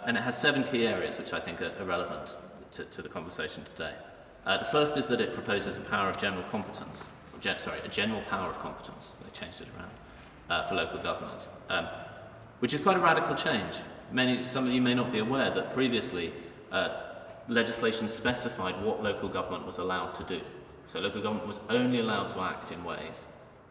And it has 7 key areas which I think are relevant to the conversation today. The first is that it proposes a power of general competence, a general power of competence, they changed it around, for local government, which is quite a radical change. Some of you may not be aware that previously legislation specified what local government was allowed to do. So local government was only allowed to act in ways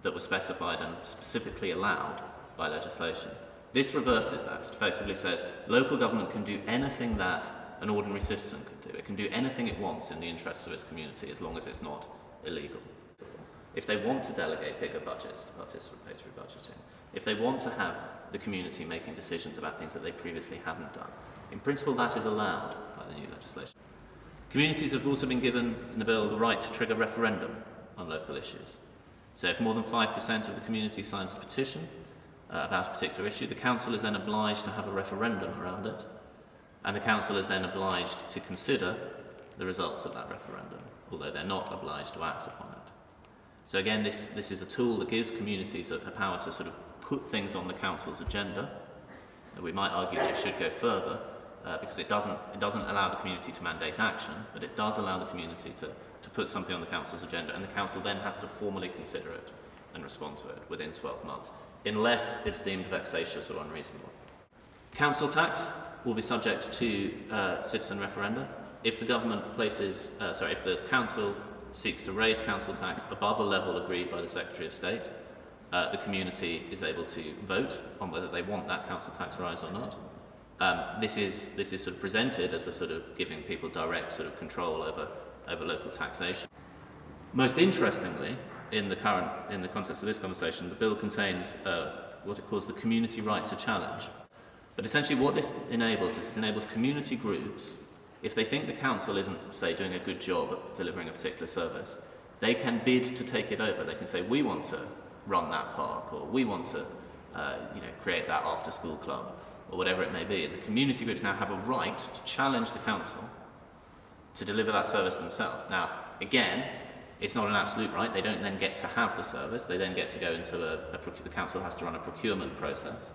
that were specified and specifically allowed by legislation. This reverses that. It effectively says local government can do anything that an ordinary citizen can do. It can do anything it wants in the interests of its community as long as it's not illegal. If they want to delegate bigger budgets to participatory budgeting, if they want to have the community making decisions about things that they previously hadn't done, in principle that is allowed by the new legislation. Communities have also been given in the bill the right to trigger referendum on local issues. So if more than 5% of the community signs a petition about a particular issue, the council is then obliged to have a referendum around it, and the council is then obliged to consider the results of that referendum, although they're not obliged to act upon it. So again, this is a tool that gives communities a power to sort of put things on the council's agenda. And we might argue that it should go further, because it doesn't allow the community to mandate action, but it does allow the community to put something on the council's agenda, and the council then has to formally consider it and respond to it within 12 months, unless it's deemed vexatious or unreasonable. Council tax will be subject to citizen referenda. If the government if the council seeks to raise council tax above a level agreed by the Secretary of State, the community is able to vote on whether they want that council tax rise or not. This is sort of presented as a sort of giving people direct sort of control over local taxation. Most interestingly, in the context of this conversation, the bill contains what it calls the community right to challenge. But essentially what this enables is it enables community groups, if they think the council isn't, say, doing a good job at delivering a particular service, they can bid to take it over. They can say, we want to run that park, or we want to create that after-school club, or whatever it may be. And the community groups now have a right to challenge the council to deliver that service themselves. Now, again, it's not an absolute right. They don't then get to have the service. They then get to go into the council has to run a procurement process.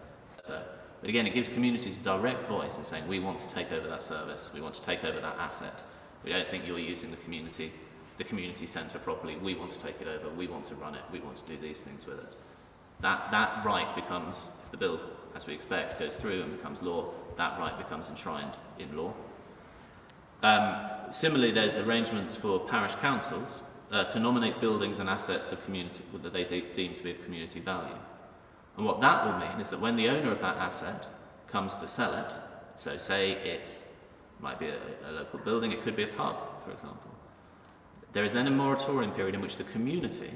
But again, it gives communities a direct voice in saying, we want to take over that service, we want to take over that asset. We don't think you're using the community centre properly, we want to take it over, we want to run it, we want to do these things with it. That right becomes, if the bill, as we expect, goes through and becomes law, that right becomes enshrined in law. Similarly, there's arrangements for parish councils to nominate buildings and assets of community that they deem to be of community value. And what that will mean is that when the owner of that asset comes to sell it, so say it might be a local building, it could be a pub, for example, there is then a moratorium period in which the community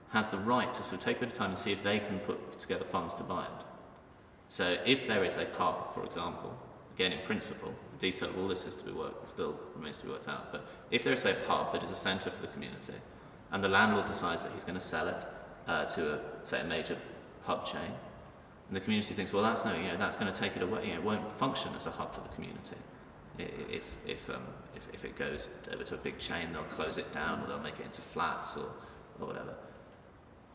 has the right to sort of take a bit of time and see if they can put together funds to buy it. So if there is a pub, for example, again in principle, the detail of all this still remains to be worked out, but if there is a pub that is a centre for the community, and the landlord decides that he's going to sell it to a major pub chain, and the community thinks, well, that's going to take it away. It won't function as a hub for the community. If it goes over to a big chain, they'll close it down, or they'll make it into flats or whatever.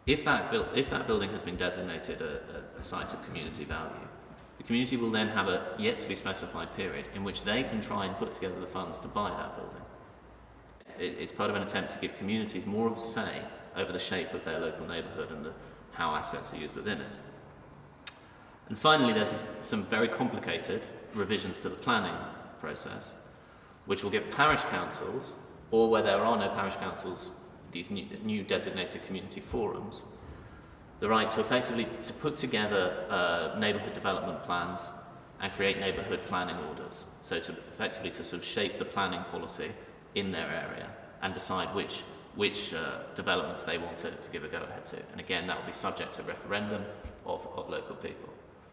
If that building has been designated a site of community value, the community will then have a yet to be specified period in which they can try and put together the funds to buy that building. It's part of an attempt to give communities more of a say over the shape of their local neighbourhood and how assets are used within it. And finally, there's some very complicated revisions to the planning process, which will give parish councils, or where there are no parish councils, these new designated community forums, the right to effectively put together neighbourhood development plans and create neighbourhood planning orders. So effectively to sort of shape the planning policy in their area and decide which developments they want to give a go-ahead to. And again, that will be subject to referendum of local people.